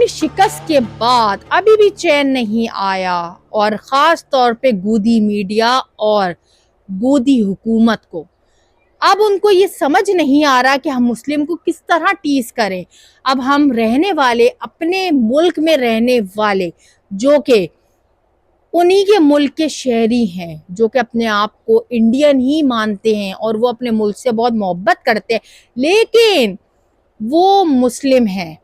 شکست کے بعد ابھی بھی چین نہیں آیا، اور خاص طور پہ گودی میڈیا اور گودی حکومت کو اب ان کو یہ سمجھ نہیں آ رہا کہ ہم مسلم کو کس طرح ٹیز کریں۔ اب ہم رہنے والے، اپنے ملک میں رہنے والے، جو کہ انہی کے ملک کے شہری ہیں، جو کہ اپنے آپ کو انڈین ہی مانتے ہیں اور وہ اپنے ملک سے بہت محبت کرتے ہیں، لیکن وہ مسلم ہیں،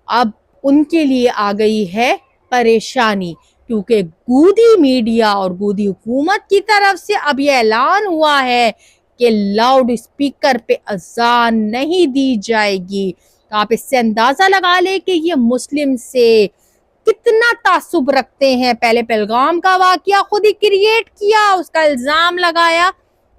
اب ان کے لیے آ گئی ہے پریشانی، کیونکہ گودی میڈیا اور گودی حکومت کی طرف سے اب یہ اعلان ہوا ہے کہ لاؤڈ اسپیکر پہ اذان نہیں دی جائے گی۔ تو آپ اس سے اندازہ لگا لیں کہ یہ مسلم سے کتنا تعصب رکھتے ہیں۔ پہلے پہلگام کا واقعہ خود ہی کریٹ کیا، اس کا الزام لگایا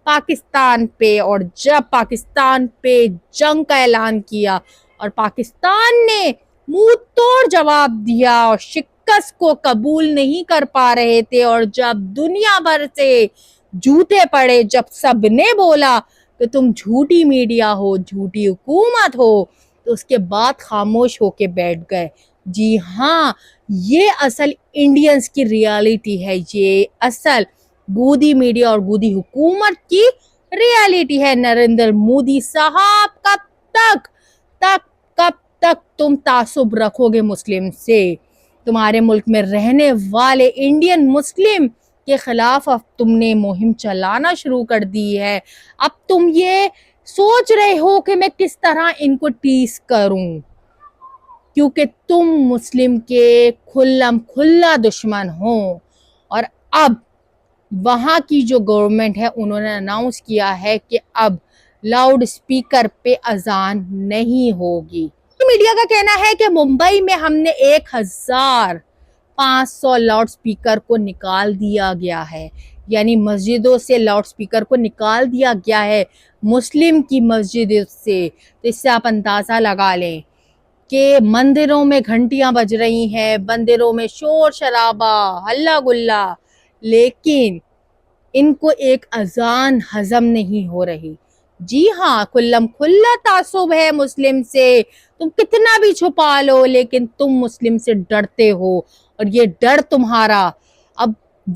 پاکستان پہ، اور جب پاکستان پہ جنگ کا اعلان کیا اور پاکستان نے منہ توڑ جواب دیا اور شکست کو قبول نہیں کر پا رہے تھے، اور جب دنیا بھر سے جھوٹے پڑے، جب سب نے بولا کہ تم جھوٹی میڈیا ہو، جھوٹی حکومت ہو، تو اس کے بعد خاموش ہو کے بیٹھ گئے۔ جی ہاں، یہ اصل انڈینز کی ریالٹی ہے، یہ اصل گودی میڈیا اور گودی حکومت کی ریالٹی ہے۔ نریندر مودی صاحب کب تک تم تعصب رکھو گے مسلم سے؟ تمہارے ملک میں رہنے والے انڈین مسلم کے خلاف اب تم نے مہم چلانا شروع کر دی ہے۔ اب تم یہ سوچ رہے ہو کہ میں کس طرح ان کو ٹیز کروں، کیونکہ تم مسلم کے کھلم کھلا دشمن ہو۔ اور اب وہاں کی جو گورنمنٹ ہے، انہوں نے اناؤنس کیا ہے کہ اب لاؤڈ اسپیکر پہ اذان نہیں ہوگی۔ میڈیا کا کہنا ہے کہ ممبئی میں ہم نے 1500 لاؤڈ اسپیکر کو نکال دیا گیا ہے، یعنی مسجدوں سے لاؤڈ اسپیکر کو نکال دیا گیا ہے، مسلم کی مسجد سے۔ تو اس سے آپ اندازہ لگا لیں کہ مندروں میں گھنٹیاں بج رہی ہیں، مندروں میں شور شرابہ، ہلا گلا، لیکن ان کو ایک اذان ہضم نہیں ہو رہی۔ جی ہاں، کھلم کھلا تعصب ہے مسلم سے، تم کتنا بھی چھپا لو لیکن تم مسلم سے ڈرتے ہو، اور یہ ڈر تمہارا اب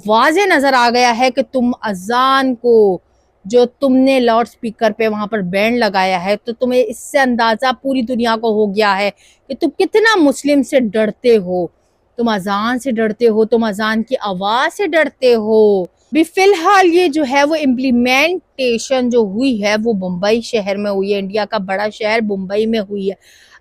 واضح نظر آ گیا ہے کہ تم اذان کو، جو تم نے لاؤڈ سپیکر پہ وہاں پر بینڈ لگایا ہے، تو تمہیں اس سے اندازہ پوری دنیا کو ہو گیا ہے کہ تم کتنا مسلم سے ڈرتے ہو، تم اذان سے ڈرتے ہو، تم اذان کی آواز سے ڈرتے ہو۔ بھی فی الحال یہ جو ہے وہ امپلیمنٹیشن جو ہوئی ہے وہ ممبئی شہر میں ہوئی ہے، انڈیا کا بڑا شہر ممبئی میں ہوئی ہے۔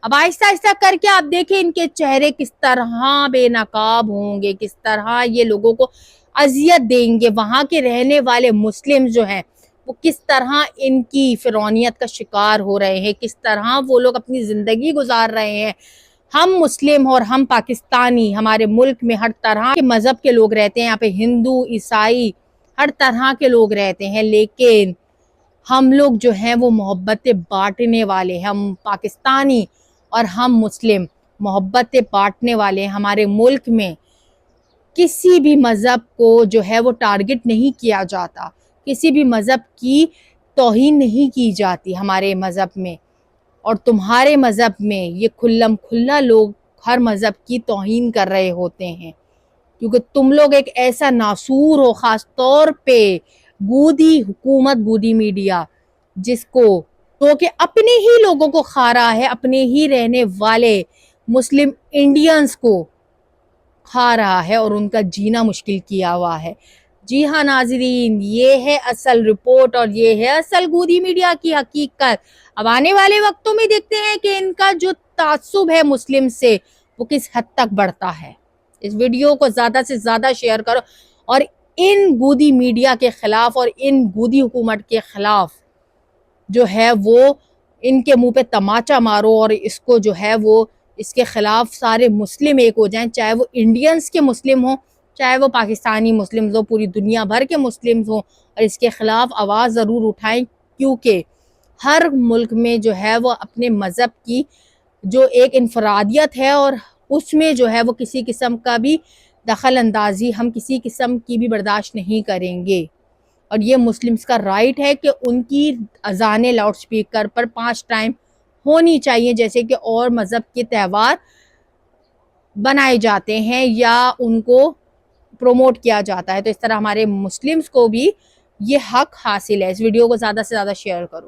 اب آہستہ آہستہ کر کے آپ دیکھیں ان کے چہرے کس طرح بے نقاب ہوں گے، کس طرح یہ لوگوں کو اذیت دیں گے، وہاں کے رہنے والے مسلم جو ہیں وہ کس طرح ان کی فرعونیت کا شکار ہو رہے ہیں، کس طرح وہ لوگ اپنی زندگی گزار رہے ہیں۔ ہم مسلم اور ہم پاکستانی، ہمارے ملک میں ہر طرح کے مذہب کے لوگ رہتے ہیں، یہاں پہ ہندو، عیسائی، ہر طرح کے لوگ رہتے ہیں، لیکن ہم لوگ جو ہیں وہ محبتیں بانٹنے والے ہیں۔ ہم پاکستانی اور ہم مسلم محبتیں بانٹنے والے ہیں۔ ہمارے ملک میں کسی بھی مذہب کو جو ہے وہ ٹارگٹ نہیں کیا جاتا، کسی بھی مذہب کی توہین نہیں کی جاتی ہمارے مذہب میں، اور تمہارے مذہب میں یہ کھلم کھلا لوگ ہر مذہب کی توہین کر رہے ہوتے ہیں، کیونکہ تم لوگ ایک ایسا ناسور ہو، خاص طور پہ گودی حکومت، گودی میڈیا، جس کو تو کہ اپنے ہی لوگوں کو کھا رہا ہے، اپنے ہی رہنے والے مسلم انڈینز کو کھا رہا ہے اور ان کا جینا مشکل کیا ہوا ہے۔ جی ہاں ناظرین، یہ ہے اصل رپورٹ اور یہ ہے اصل گودی میڈیا کی حقیقت۔ اب آنے والے وقتوں میں دیکھتے ہیں کہ ان کا جو تعصب ہے مسلم سے وہ کس حد تک بڑھتا ہے۔ اس ویڈیو کو زیادہ سے زیادہ شیئر کرو اور ان گودی میڈیا کے خلاف اور ان گودی حکومت کے خلاف جو ہے وہ ان کے منہ پہ تماچا مارو، اور اس کو جو ہے وہ اس کے خلاف سارے مسلم ایک ہو جائیں، چاہے وہ انڈینز کے مسلم ہوں، چاہے وہ پاکستانی مسلم ہوں، پوری دنیا بھر کے مسلم ہوں، اور اس کے خلاف آواز ضرور اٹھائیں، کیونکہ ہر ملک میں جو ہے وہ اپنے مذہب کی جو ایک انفرادیت ہے، اور اس میں جو ہے وہ کسی قسم کا بھی دخل اندازی ہم کسی قسم کی بھی برداشت نہیں کریں گے۔ اور یہ مسلمز کا رائٹ ہے کہ ان کی اذانیں لاؤڈ سپیکر پر 5 ٹائم ہونی چاہیے، جیسے کہ اور مذہب کے تہوار بنائے جاتے ہیں یا ان کو پروموٹ کیا جاتا ہے. تو اس طرح ہمارے مسلمز کو بھی یہ حق حاصل ہے. اس ویڈیو کو زیادہ سے زیادہ شیئر کرو.